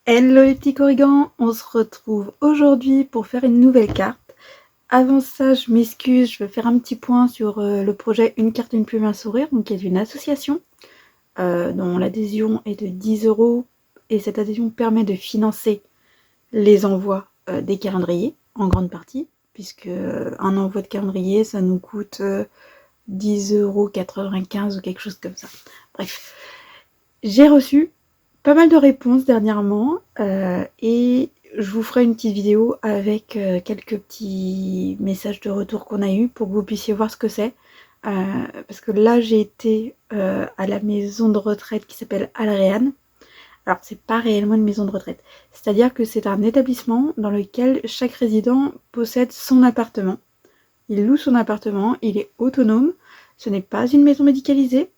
Hello les petits corrigans, on se retrouve aujourd'hui pour faire une nouvelle carte. Avant ça, je m'excuse, je vais faire un petit point sur le projet Une carte, une plume, un sourire, donc qui est une association dont l'adhésion est de 10 € et cette adhésion permet de financer les envois des calendriers en grande partie, puisque un envoi de calendrier ça nous coûte 10,95 € ou quelque chose comme ça. Bref, j'ai reçu pas mal de réponses dernièrement et je vous ferai une petite vidéo avec quelques petits messages de retour qu'on a eu pour que vous puissiez voir ce que c'est. Parce que là j'ai été à la maison de retraite qui s'appelle Alréane. Alors c'est pas réellement une maison de retraite, c'est-à-dire que c'est un établissement dans lequel chaque résident possède son appartement. Il loue son appartement, il est autonome, ce n'est pas une maison médicalisée.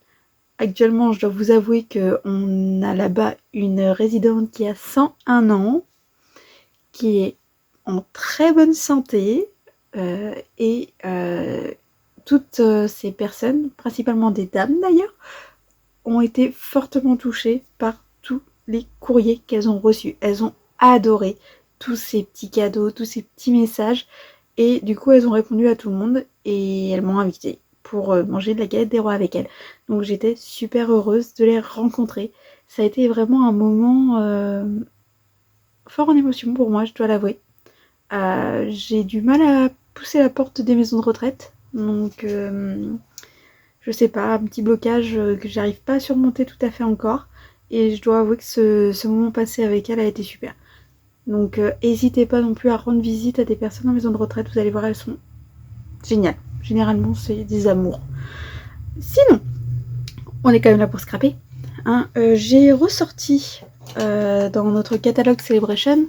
Actuellement, je dois vous avouer qu'on a là-bas une résidente qui a 101 ans, qui est en très bonne santé, et toutes ces personnes, principalement des dames d'ailleurs, ont été fortement touchées par tous les courriers qu'elles ont reçus. Elles ont adoré tous ces petits cadeaux, tous ces petits messages, et du coup elles ont répondu à tout le monde et elles m'ont invitée pour manger de la galette des rois avec elles. Donc j'étais super heureuse de les rencontrer. Ça a été vraiment un moment fort en émotion pour moi, je dois l'avouer. J'ai du mal à pousser la porte des maisons de retraite, donc je sais pas, un petit blocage que j'arrive pas à surmonter tout à fait encore. Et je dois avouer que ce moment passé avec elle a été super. Donc n'hésitez pas non plus à rendre visite à des personnes en maison de retraite, vous allez voir, elles sont géniales. Généralement, c'est des amours. Sinon, on est quand même là pour scraper. Hein. J'ai ressorti dans notre catalogue Celebration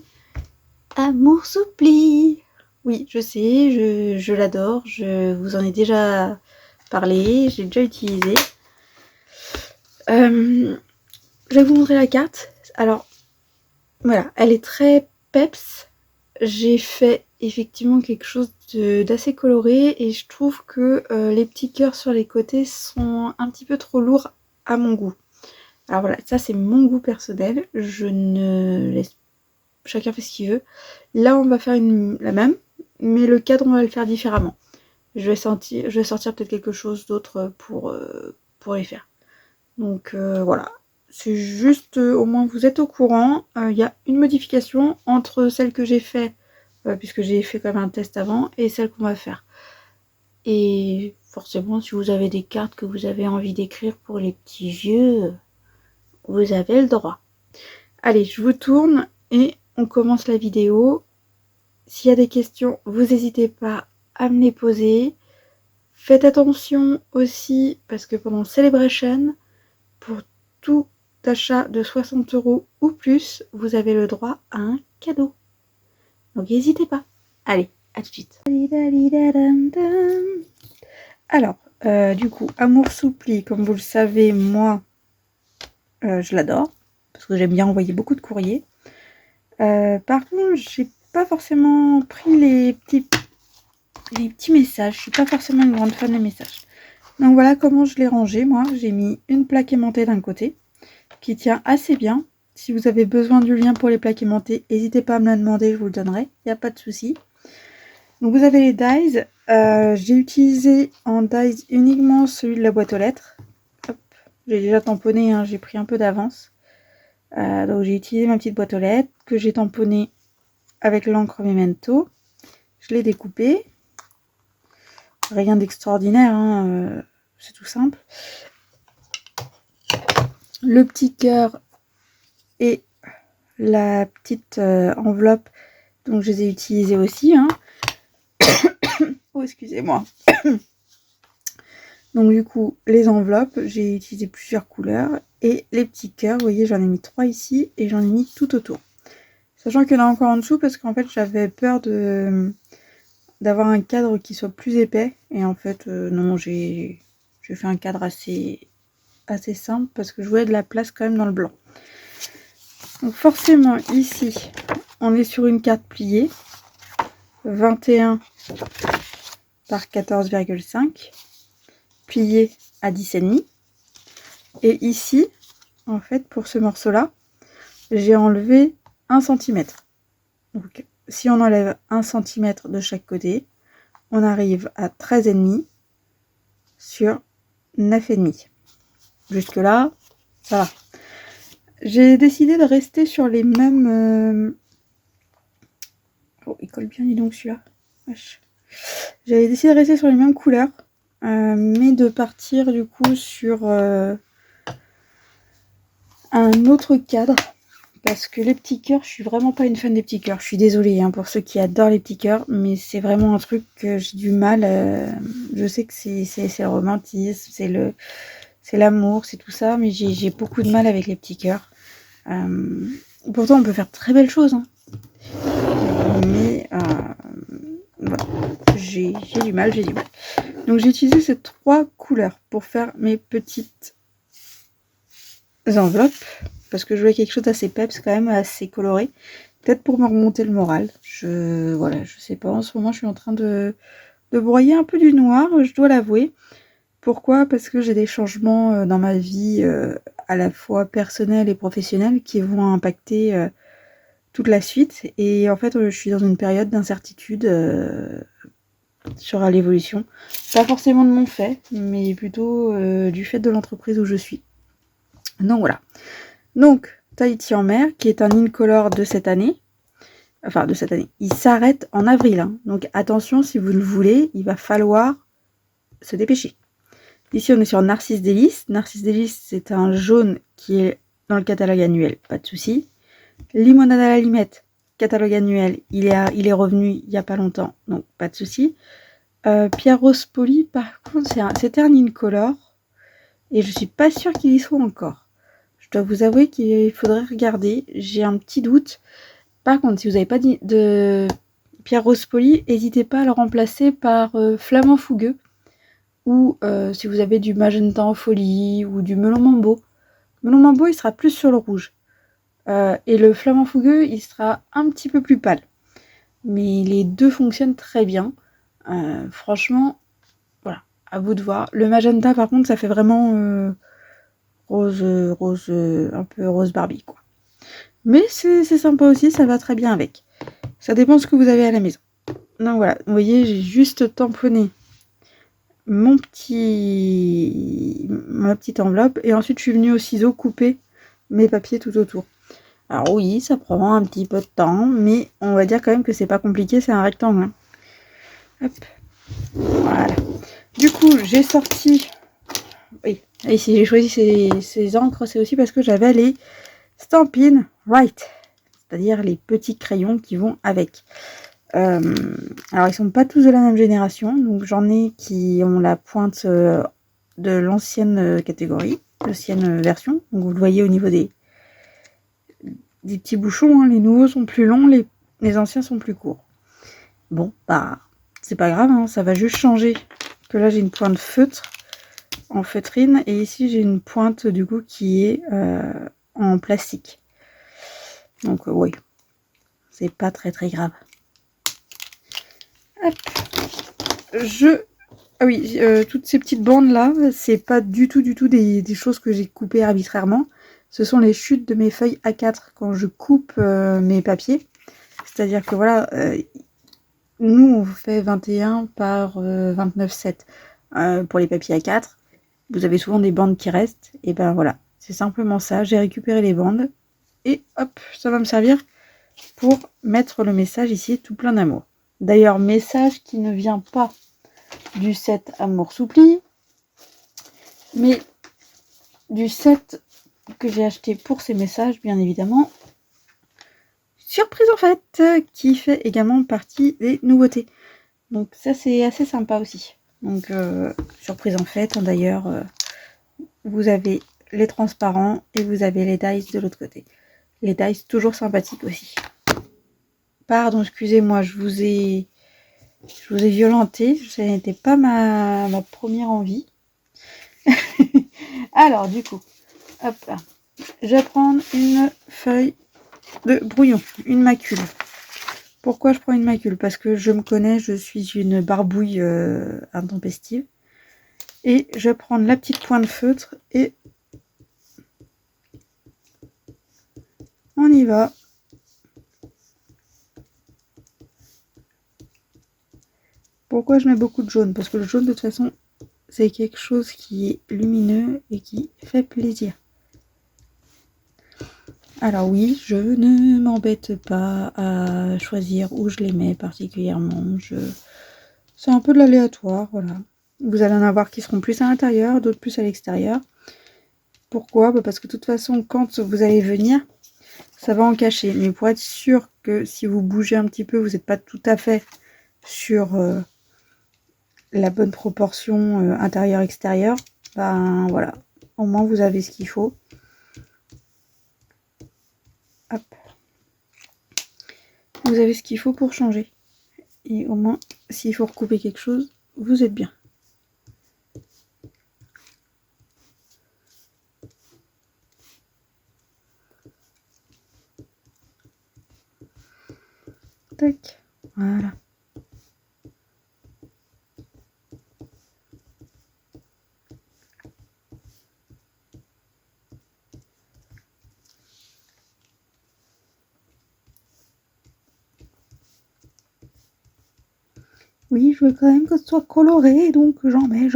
Amour s'oublie. Oui, je sais, je l'adore, je vous en ai déjà parlé, j'ai déjà utilisé. Je vais vous montrer la carte. Alors, voilà, elle est très peps. J'ai fait effectivement quelque chose d'assez coloré et je trouve que les petits cœurs sur les côtés sont un petit peu trop lourds à mon goût. Alors voilà, ça c'est mon goût personnel. Je ne laisse... Chacun fait ce qu'il veut. Là, on va faire la même, mais le cadre, on va le faire différemment. Je vais sortir peut-être quelque chose d'autre pour les faire. Donc voilà, c'est juste, au moins vous êtes au courant. Il y a une modification entre celle que j'ai fait, puisque j'ai fait quand même un test avant, et celle qu'on va faire. Et forcément, si vous avez des cartes que vous avez envie d'écrire pour les petits vieux, vous avez le droit. Allez, je vous tourne et on commence la vidéo. S'il y a des questions, vous n'hésitez pas à me les poser. Faites attention aussi, parce que pendant Celebration, pour tout achat de 60 € ou plus, vous avez le droit à un cadeau. Donc n'hésitez pas. Allez, à tout de suite. Alors, du coup, Amour s'oublie, comme vous le savez, moi, je l'adore, parce que j'aime bien envoyer beaucoup de courriers. Par contre, j'ai pas forcément pris les petits messages. Je suis pas forcément une grande fan des messages. Donc voilà comment je l'ai rangé, moi. J'ai mis une plaque aimantée d'un côté, qui tient assez bien. Si vous avez besoin du lien pour les plaques aimantées, n'hésitez pas à me le demander, je vous le donnerai. Il n'y a pas de souci. Donc vous avez les dies. J'ai utilisé en dies uniquement celui de la boîte aux lettres. J'ai déjà tamponné, hein, j'ai pris un peu d'avance. Donc j'ai utilisé ma petite boîte aux lettres que j'ai tamponnée avec l'encre Memento. Je l'ai découpée. Rien d'extraordinaire, hein, c'est tout simple. Le petit cœur et la petite enveloppe, donc je les ai utilisées aussi. Hein. Oh, excusez-moi. Donc du coup, les enveloppes, j'ai utilisé plusieurs couleurs. Et les petits cœurs, vous voyez, j'en ai mis 3 ici et j'en ai mis tout autour. Sachant qu'il y en a encore en dessous parce qu'en fait, j'avais peur d'avoir un cadre qui soit plus épais. Et en fait, non, j'ai fait un cadre assez simple parce que je voulais de la place quand même dans le blanc. Donc forcément, ici, on est sur une carte pliée. 21 par 14,5. Plié à 10,5. Et ici, en fait, pour ce morceau-là, j'ai enlevé 1 centimètre. Donc si on enlève 1 centimètre de chaque côté, on arrive à 13,5 sur 9,5. Jusque là, ça va. J'ai décidé de rester sur les mêmes... Oh, il colle bien, dis donc celui-là. J'avais décidé de rester sur les mêmes couleurs, mais de partir du coup sur un autre cadre. Parce que les petits cœurs, je suis vraiment pas une fan des petits cœurs. Je suis désolée hein, pour ceux qui adorent les petits cœurs, mais c'est vraiment un truc que j'ai du mal. Je sais que c'est le romantisme, c'est l'amour, c'est tout ça, mais j'ai beaucoup de mal avec les petits cœurs. Pourtant, on peut faire de très belles choses. Hein. Mais voilà, j'ai du mal. Donc j'ai utilisé ces 3 couleurs pour faire mes petites enveloppes. Parce que je voulais quelque chose d'assez peps quand même, assez coloré. Peut-être pour me remonter le moral. Voilà, je sais pas. En ce moment, je suis en train de broyer un peu du noir, je dois l'avouer. Pourquoi? Parce que j'ai des changements dans ma vie, à la fois personnelle et professionnelle, qui vont impacter toute la suite. Et en fait, je suis dans une période d'incertitude sur l'évolution. Pas forcément de mon fait, mais plutôt du fait de l'entreprise où je suis. Donc voilà. Donc, Tahiti en mer, qui est un incolore de cette année. Enfin, de cette année. Il s'arrête en avril. Hein. Donc, attention, si vous le voulez, il va falloir se dépêcher. Ici, on est sur Narcisse Délice. Narcisse Délice, c'est un jaune qui est dans le catalogue annuel. Pas de souci. Limonade à la limette, catalogue annuel. Il est revenu il n'y a pas longtemps. Donc, pas de souci. Pierre Rose Poli, par contre, c'est un incolore. Et je suis pas sûre qu'il y soit encore. Je dois vous avouer qu'il faudrait regarder. J'ai un petit doute. Par contre, si vous n'avez pas de Pierre Rose Poli, n'hésitez pas à le remplacer par Flamand Fougueux. Ou si vous avez du Magenta en folie ou du Melon Mambo. Melon Mambo, il sera plus sur le rouge. Et le Flamand Fougueux, il sera un petit peu plus pâle. Mais les deux fonctionnent très bien. Franchement, voilà, à vous de voir. Le Magenta, par contre, ça fait vraiment... rose, un peu rose Barbie, quoi. Mais c'est sympa aussi, ça va très bien avec. Ça dépend de ce que vous avez à la maison. Donc voilà, vous voyez, j'ai juste tamponné ma petite enveloppe et ensuite je suis venue au ciseau couper mes papiers tout autour. Alors oui, ça prend un petit peu de temps, mais on va dire quand même que c'est pas compliqué, c'est un rectangle. Hein. Hop, voilà. Du coup, j'ai sorti... Oui, et si j'ai choisi ces encres, c'est aussi parce que j'avais les Stampin' Write, c'est-à-dire les petits crayons qui vont avec. Alors, ils sont pas tous de la même génération, donc j'en ai qui ont la pointe de l'ancienne catégorie, l'ancienne version. Donc, vous le voyez au niveau des petits bouchons, hein. Les nouveaux sont plus longs, les anciens sont plus courts. Bon, bah, c'est pas grave, hein, ça va juste changer. Que là, j'ai une pointe feutre en feutrine et ici j'ai une pointe du coup qui est en plastique. Donc oui, c'est pas très grave. Hop. Ah oui, toutes ces petites bandes là, c'est pas du tout des choses que j'ai coupées arbitrairement. Ce sont les chutes de mes feuilles A4 quand je coupe mes papiers. C'est-à-dire que voilà, nous on fait 21 par 29,7 pour les papiers A4. Vous avez souvent des bandes qui restent. Et ben voilà, c'est simplement ça. J'ai récupéré les bandes. Et hop, ça va me servir pour mettre le message ici tout plein d'amour. D'ailleurs, message qui ne vient pas du set Amour Soupli, mais du set que j'ai acheté pour ces messages, bien évidemment. Surprise en fait, qui fait également partie des nouveautés. Donc ça, c'est assez sympa aussi. Donc, surprise en fait, d'ailleurs, vous avez les transparents et vous avez les dice de l'autre côté. Les dice toujours sympathiques aussi. Pardon, excusez-moi, je vous ai violenté. Ce n'était pas ma première envie. Alors, du coup, hop là. Je vais prendre une feuille de brouillon, une macule. Pourquoi je prends une macule? Parce que je me connais, je suis une barbouille intempestive. Et je vais prendre la petite pointe feutre et on y va. Pourquoi je mets beaucoup de jaune? Parce que le jaune, de toute façon, c'est quelque chose qui est lumineux et qui fait plaisir. Alors oui, je ne m'embête pas à choisir où je les mets particulièrement. C'est un peu de l'aléatoire, voilà. Vous allez en avoir qui seront plus à l'intérieur, d'autres plus à l'extérieur. Pourquoi? Parce que de toute façon, quand vous allez venir, ça va en cacher. Mais pour être sûr que si vous bougez un petit peu, vous n'êtes pas tout à fait sur la bonne proportion intérieur-extérieur, ben voilà. Au moins, vous avez ce qu'il faut. Hop. Vous avez ce qu'il faut pour changer. Et au moins, s'il faut recouper quelque chose, vous êtes bien. Tac. Voilà. Oui, je veux quand même que ce soit coloré, donc j'en mets.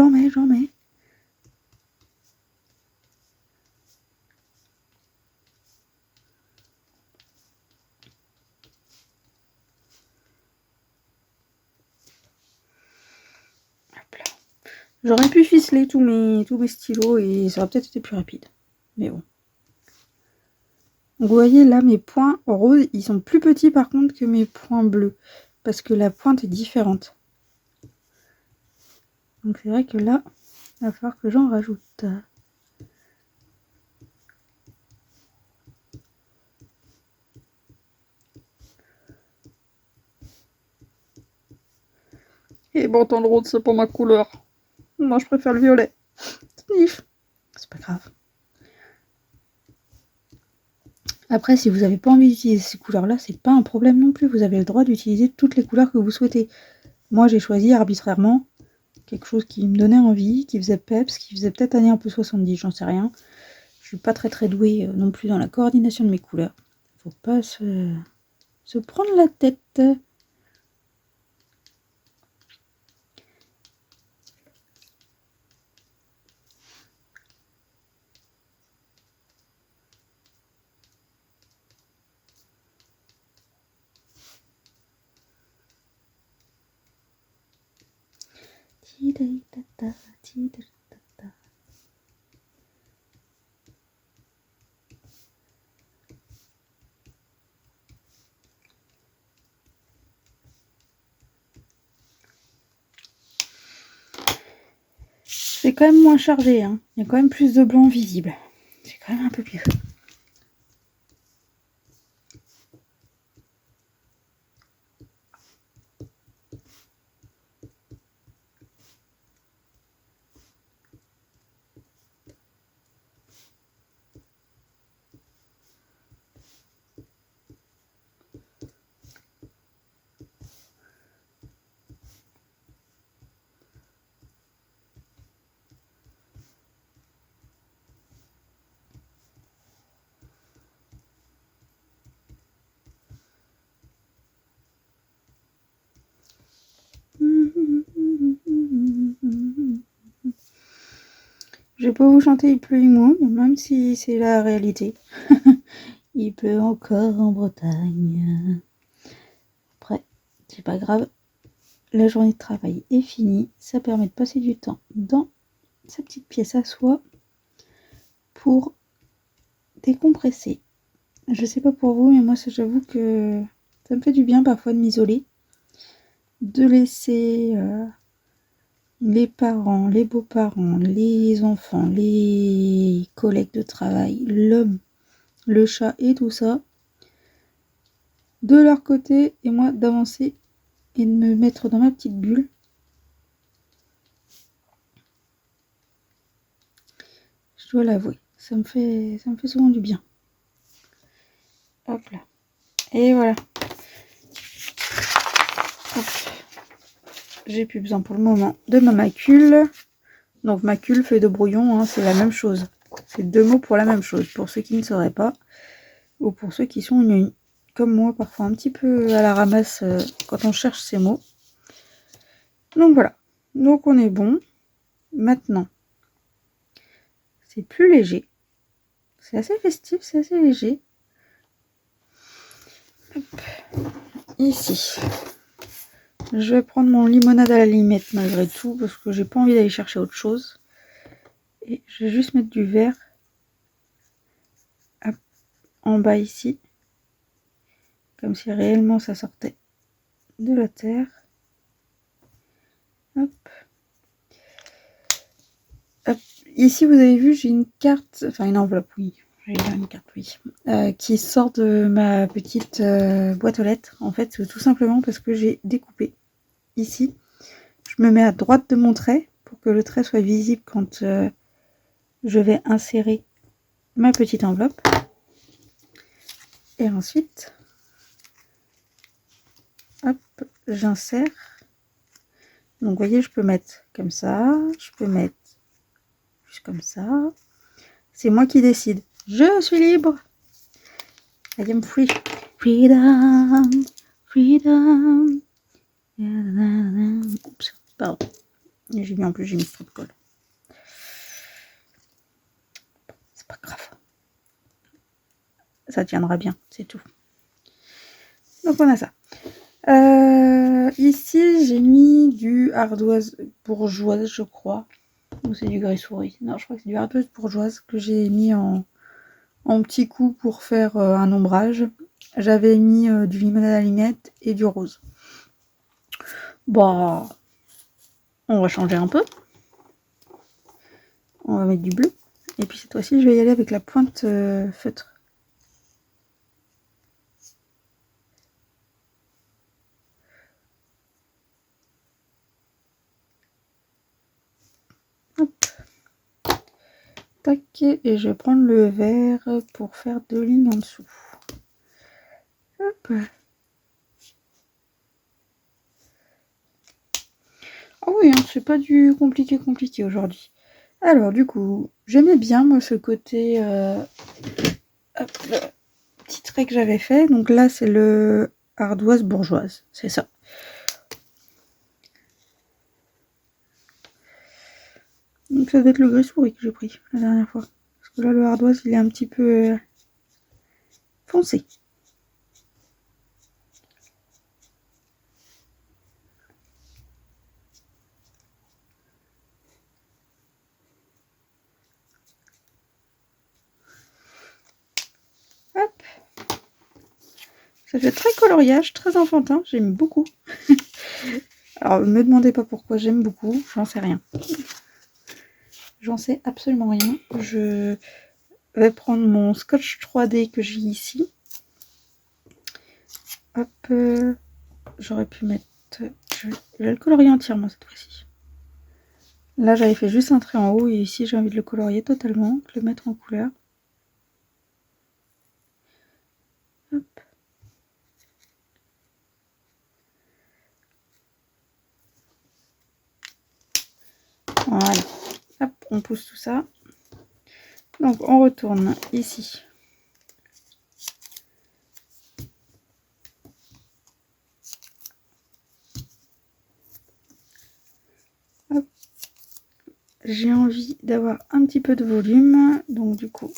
J'aurais pu ficeler tous mes stylos et ça aurait peut-être été plus rapide. Mais bon. Vous voyez là, mes points roses, ils sont plus petits par contre que mes points bleus. Parce que la pointe est différente. Donc c'est vrai que là, il va falloir que j'en rajoute. Et bon, tant le rose, c'est pas ma couleur. Moi, je préfère le violet. Sniff. C'est pas grave. Après, si vous n'avez pas envie d'utiliser ces couleurs-là, c'est pas un problème non plus. Vous avez le droit d'utiliser toutes les couleurs que vous souhaitez. Moi, j'ai choisi arbitrairement quelque chose qui me donnait envie, qui faisait peps, qui faisait peut-être année un peu 70, j'en sais rien. Je suis pas très douée non plus dans la coordination de mes couleurs. Faut pas se prendre la tête. C'est quand même moins chargé, hein. Il y a quand même plus de blanc visible. C'est quand même un peu mieux. Je vais pas vous chanter Il pleut, il mouille, même si c'est la réalité. Il pleut encore en Bretagne. Après, c'est pas grave. La journée de travail est finie. Ça permet de passer du temps dans sa petite pièce à soi pour décompresser. Je sais pas pour vous, mais moi, j'avoue que ça me fait du bien parfois de m'isoler, de laisser les parents, les beaux-parents, les enfants, les collègues de travail, l'homme, le chat et tout ça de leur côté et moi d'avancer et de me mettre dans ma petite bulle. Je dois l'avouer, ça me fait souvent du bien. Hop là. Et voilà. Hop. J'ai plus besoin pour le moment de ma macule. Donc macule, feuille de brouillon, hein, c'est la même chose. C'est deux mots pour la même chose. Pour ceux qui ne sauraient pas, ou pour ceux qui sont comme moi, parfois un petit peu à la ramasse quand on cherche ces mots. Donc voilà, donc on est bon. Maintenant, c'est plus léger. C'est assez festif, c'est assez léger. Hop. Ici, je vais prendre mon limonade à la limette malgré tout, parce que j'ai pas envie d'aller chercher autre chose. Et je vais juste mettre du verre en bas ici, comme si réellement ça sortait de la terre. Hop. Hop. Ici, vous avez vu, j'ai une carte, enfin une enveloppe, oui, j'ai une carte, oui, qui sort de ma petite boîte aux lettres. En fait, tout simplement parce que j'ai découpé ici. Je me mets à droite de mon trait pour que le trait soit visible quand je vais insérer ma petite enveloppe. Et ensuite, hop, j'insère. Donc, vous voyez, je peux mettre comme ça, je peux mettre juste comme ça. C'est moi qui décide. Je suis libre. I am free. Freedom, freedom. Oups, pardon. J'ai mis en plus, j'ai mis trop de colle. C'est pas grave. Ça tiendra bien, c'est tout. Donc on a ça. Ici, j'ai mis du ardoise bourgeoise, je crois. Ou c'est du grès-souris. Non, je crois que c'est du ardoise bourgeoise que j'ai mis en petits coups pour faire un ombrage. J'avais mis du limonade à la limette et du rose. Bah, on va changer un peu. On va mettre du bleu. Et puis cette fois-ci, je vais y aller avec la pointe feutre. Hop. Tac. Et je vais prendre le vert pour faire deux lignes en dessous. Hop. Ah oui, hein, c'est pas du compliqué aujourd'hui. Alors du coup, j'aimais bien moi ce côté hop, le petit trait que j'avais fait. Donc là c'est le ardoise bourgeoise, c'est ça. Donc ça doit être le grès-souris que j'ai pris la dernière fois. Parce que là le ardoise il est un petit peu foncé. Hop. Ça fait très coloriage, très enfantin, j'aime beaucoup. Alors, ne me demandez pas pourquoi j'aime beaucoup, j'en sais rien. J'en sais absolument rien. Je vais prendre mon scotch 3D que j'ai ici. Hop, j'aurais pu mettre... Je vais le colorier entièrement cette fois-ci. Là, j'avais fait juste un trait en haut et ici, j'ai envie de le colorier totalement, de le mettre en couleur. Hop. Voilà. Hop, on pousse tout ça. Donc, on retourne ici. Hop. J'ai envie d'avoir un petit peu de volume, donc du coup,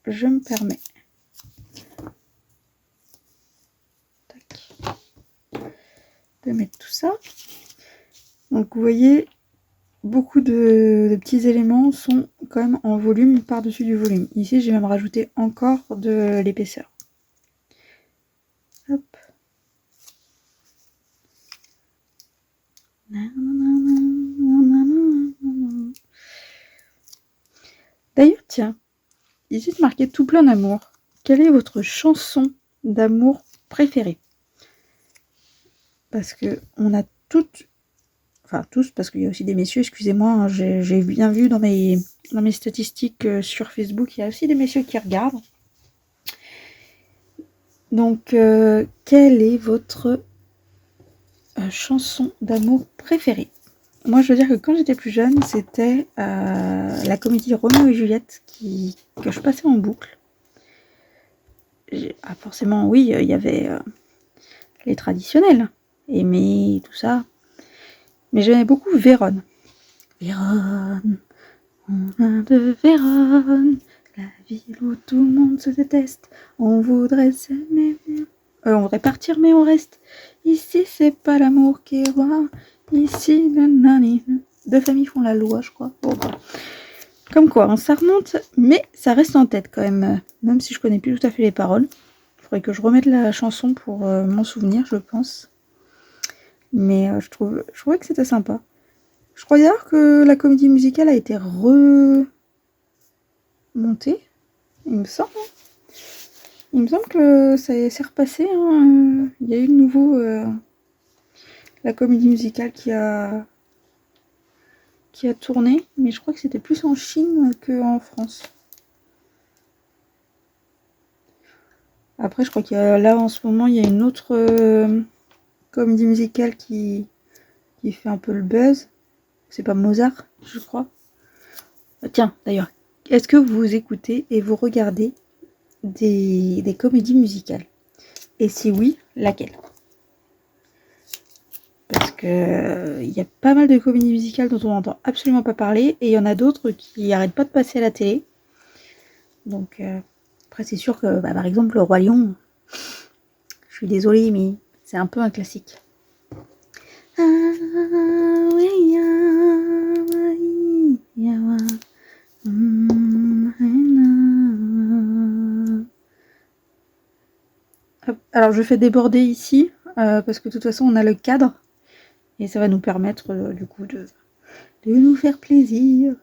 je me permets de mettre tout ça. Donc, vous voyez, beaucoup de petits éléments sont quand même en volume par-dessus du volume. Ici, j'ai même rajouté encore de l'épaisseur. Hop. D'ailleurs, tiens, ici c'est marqué tout plein d'amour. Quelle est votre chanson d'amour préférée? Parce que on a toutes, enfin tous, parce qu'il y a aussi des messieurs, excusez-moi, hein, j'ai bien vu dans mes statistiques sur Facebook, il y a aussi des messieurs qui regardent. Donc, quelle est votre chanson d'amour préférée? Moi, je veux dire que quand j'étais plus jeune, c'était la comédie Roméo et Juliette que je passais en boucle. Ah, forcément, oui, il y avait les traditionnels, Aimer, tout ça. Mais j'aimais beaucoup Vérone. Vérone, on vient de Vérone, la ville où tout le monde se déteste. On voudrait s'aimer, on voudrait partir mais on reste. Ici c'est pas l'amour qui est roi. Ici, nanani. Deux familles font la loi, je crois. Bon, bah. Comme quoi, ça remonte, mais ça reste en tête quand même. Même si je connais plus tout à fait les paroles. Il faudrait que je remette la chanson pour m'en souvenir, je pense. Mais je trouvais que c'était sympa. Je crois d'ailleurs que la comédie musicale a été remontée, il me semble. Il me semble que ça s'est repassé. Hein. Il y a eu de nouveau la comédie musicale qui a tourné, mais je crois que c'était plus en Chine qu'en France. Après, je crois qu'il y a là en ce moment, il y a une autre comédie musicale qui fait un peu le buzz. C'est pas Mozart, je crois. Tiens, d'ailleurs, est-ce que vous écoutez et vous regardez des comédies musicales? Et si oui, laquelle? Parce que il y a pas mal de comédies musicales dont on n'entend absolument pas parler, et il y en a d'autres qui n'arrêtent pas de passer à la télé. Donc après c'est sûr que par exemple le Roi Lion, je suis désolée mais c'est un peu un classique. Alors je fais déborder ici parce que de toute façon on a le cadre et ça va nous permettre du coup de nous faire plaisir.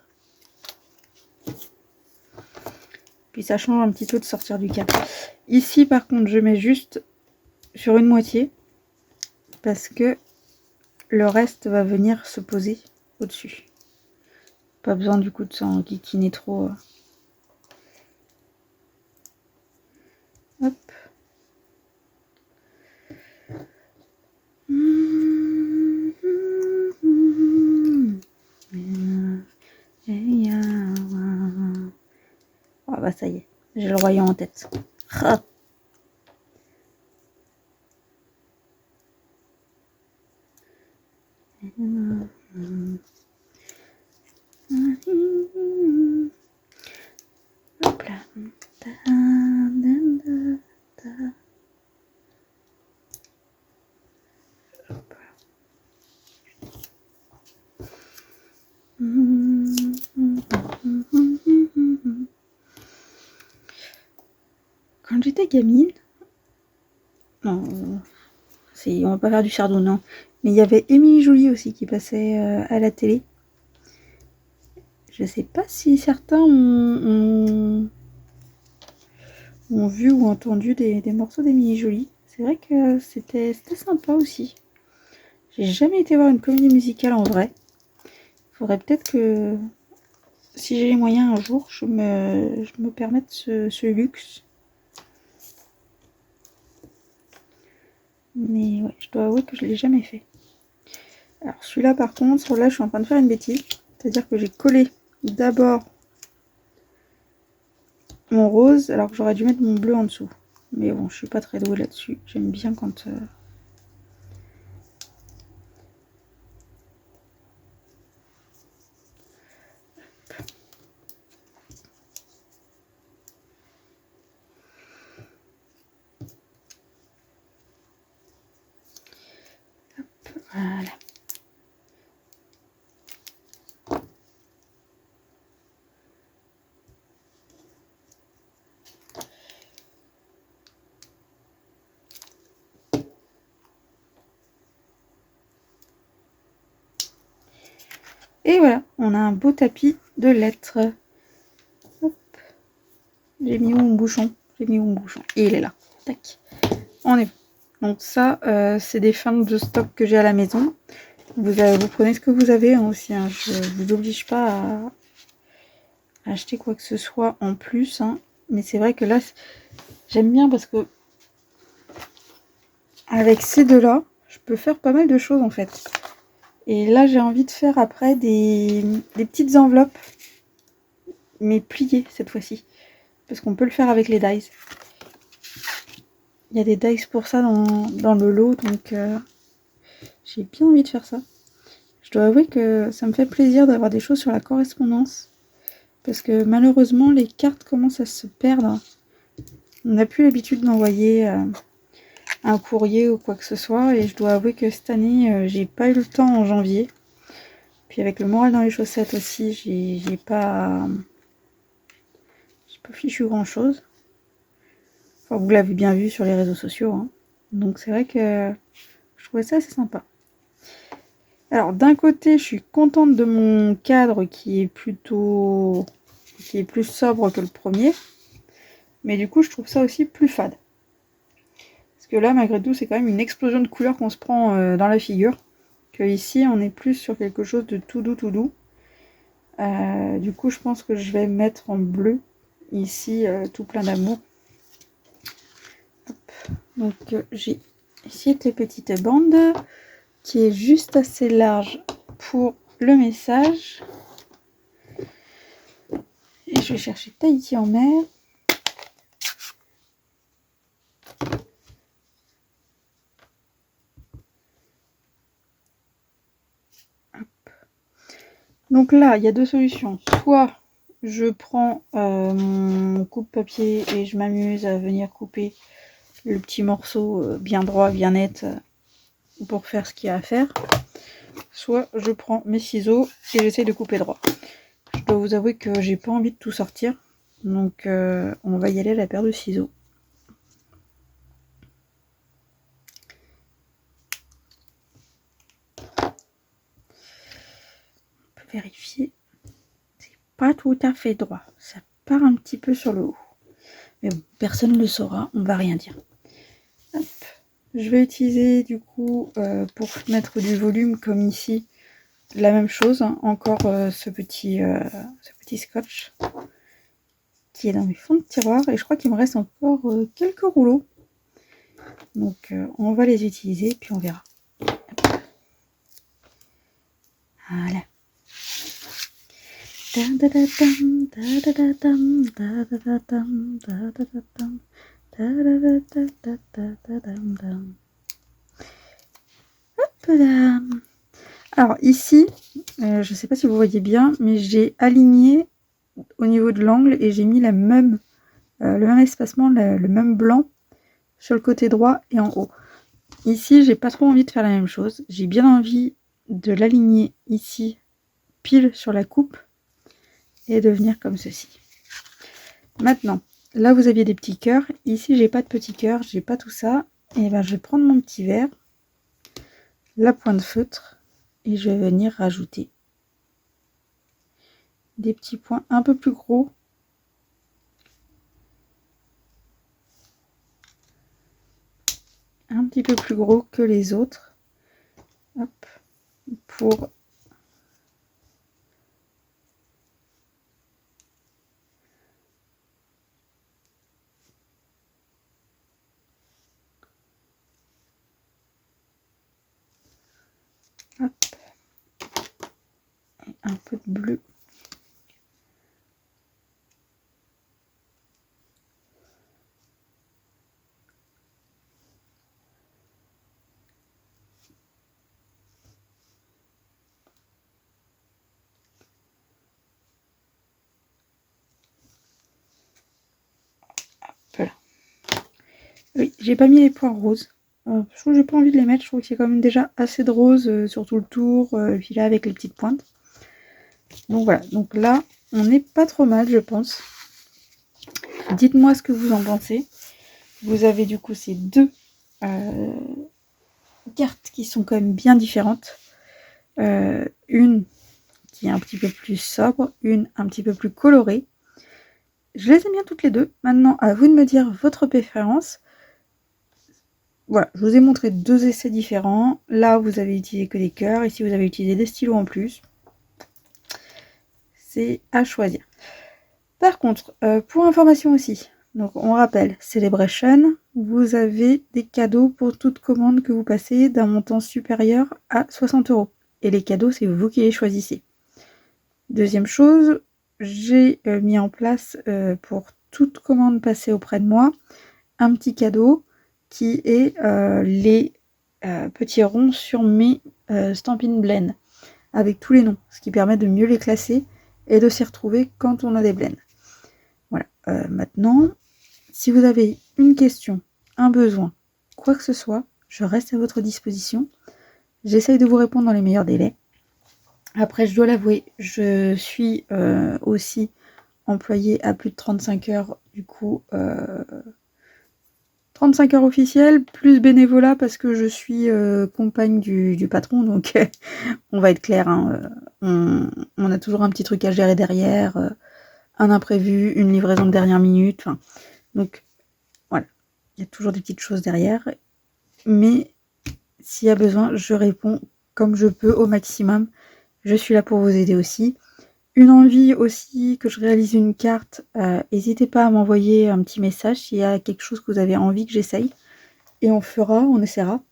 Puis ça change un petit peu de sortir du cadre. Ici par contre je mets juste sur une moitié parce que le reste va venir se poser au-dessus. Pas besoin du coup de s'enquiquiner trop. Hop. Ah bah ça y est, j'ai le royaume en tête. Ah. Hop là. Quand j'étais gamine, non, on va pas faire du chardon, non. Mais il y avait Émilie Joly aussi qui passait à la télé. Je sais pas si certains ont vu ou entendu des morceaux d'Émilie Joly. C'est vrai que c'était sympa aussi. J'ai jamais été voir une comédie musicale en vrai. Il faudrait peut-être que, si j'ai les moyens un jour, je me permette ce luxe. Mais ouais, je dois avouer que je l'ai jamais fait. Alors celui-là par contre, là je suis en train de faire une bêtise. C'est-à-dire que j'ai collé d'abord mon rose alors que j'aurais dû mettre mon bleu en dessous. Mais bon, je suis pas très douée là-dessus. J'aime bien quand... Voilà. Et voilà, on a un beau tapis de lettres. Hop. J'ai mis où mon bouchon? J'ai mis où mon bouchon? Et il est là. Tac. On est bon. Donc ça, c'est des fins de stock que j'ai à la maison. Vous prenez ce que vous avez hein, aussi. Hein. Je ne vous oblige pas à acheter quoi que ce soit en plus. Hein. Mais c'est vrai que là, j'aime bien parce que avec ces deux-là, je peux faire pas mal de choses en fait. Et là, j'ai envie de faire après des petites enveloppes, mais pliées cette fois-ci. Parce qu'on peut le faire avec les dies. Il y a des dies pour ça dans le lot, donc j'ai bien envie de faire ça. Je dois avouer que ça me fait plaisir d'avoir des choses sur la correspondance. Parce que malheureusement, les cartes commencent à se perdre. On n'a plus l'habitude d'envoyer un courrier ou quoi que ce soit. Et je dois avouer que cette année, j'ai pas eu le temps en janvier. Puis avec le moral dans les chaussettes aussi, j'ai pas fichu grand chose. Enfin, vous l'avez bien vu sur les réseaux sociaux. Hein. Donc c'est vrai que je trouvais ça assez sympa. Alors d'un côté, je suis contente de mon cadre qui est plus sobre que le premier. Mais du coup, je trouve ça aussi plus fade. Parce que là, malgré tout, c'est quand même une explosion de couleurs qu'on se prend dans la figure. Que ici, on est plus sur quelque chose de tout doux, tout doux. Du coup, je pense que je vais mettre en bleu. Ici, tout plein d'amour. Donc, j'ai ici les petites bandes qui est juste assez large pour le message. Et je vais chercher Tahiti en mer. Donc là, il y a deux solutions. Soit je prends mon coupe-papier et je m'amuse à venir couper le petit morceau bien droit, bien net pour faire ce qu'il y a à faire. Soit je prends mes ciseaux et j'essaie de couper droit. Je dois vous avouer que j'ai pas envie de tout sortir. Donc on va y aller à la paire de ciseaux. On peut vérifier. C'est pas tout à fait droit. Ça part un petit peu sur le haut. Mais bon, personne ne le saura, on va rien dire. Hop. Je vais utiliser du coup pour mettre du volume comme ici la même chose, hein. Encore ce petit scotch qui est dans mes fonds de tiroir et je crois qu'il me reste encore quelques rouleaux. Donc on va les utiliser puis on verra. Hop. Voilà. Hop là. Alors ici, je ne sais pas si vous voyez bien, mais j'ai aligné au niveau de l'angle et j'ai mis le même espacement, le même blanc sur le côté droit et en haut. Ici, j'ai pas trop envie de faire la même chose. J'ai bien envie de l'aligner ici, pile sur la coupe, et de venir comme ceci. Maintenant, là vous aviez des petits cœurs. Ici, j'ai pas de petits cœurs, j'ai pas tout ça. Et ben, je vais prendre mon petit verre, la pointe feutre, et je vais venir rajouter des petits points un peu plus gros. Un petit peu plus gros que les autres. Hop, pour hop. Et un peu de bleu. Voilà. Oui, j'ai pas mis les points roses. Je trouve que j'ai pas envie de les mettre. Je trouve qu'il y a quand même déjà assez de rose sur tout le tour. Et puis là, avec les petites pointes. Donc voilà. Donc là, on n'est pas trop mal, je pense. Dites-moi ce que vous en pensez. Vous avez du coup ces deux cartes qui sont quand même bien différentes. Une qui est un petit peu plus sobre, une un petit peu plus colorée. Je les aime bien toutes les deux. Maintenant, à vous de me dire votre préférence. Voilà, je vous ai montré deux essais différents. Là, vous avez utilisé que des cœurs. Ici, vous avez utilisé des stylos en plus. C'est à choisir. Par contre, pour information aussi, donc on rappelle, Celebration, vous avez des cadeaux pour toute commande que vous passez d'un montant supérieur à 60 €. Et les cadeaux, c'est vous qui les choisissez. Deuxième chose, j'ai mis en place pour toute commande passée auprès de moi, un petit cadeau qui est les petits ronds sur mes Stampin' Blend. avec tous les noms, ce qui permet de mieux les classer et de s'y retrouver quand on a des blends. Voilà. Maintenant, si vous avez une question, un besoin, quoi que ce soit, je reste à votre disposition. J'essaye de vous répondre dans les meilleurs délais. Après, je dois l'avouer, je suis aussi employée à plus de 35 heures, du coup, 35 heures officielles, plus bénévolat parce que je suis compagne du patron, donc on va être clair, hein, on a toujours un petit truc à gérer derrière, un imprévu, une livraison de dernière minute, enfin, donc voilà, il y a toujours des petites choses derrière, mais s'il y a besoin, je réponds comme je peux au maximum, je suis là pour vous aider aussi. Une envie aussi que je réalise une carte, n'hésitez pas à m'envoyer un petit message s'il y a quelque chose que vous avez envie que j'essaye. Et on essaiera.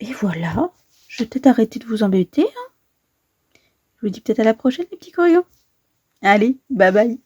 Et voilà, je vais peut-être arrêter de vous embêter. Hein. Je vous dis peut-être à la prochaine les petits corios. Allez, bye bye.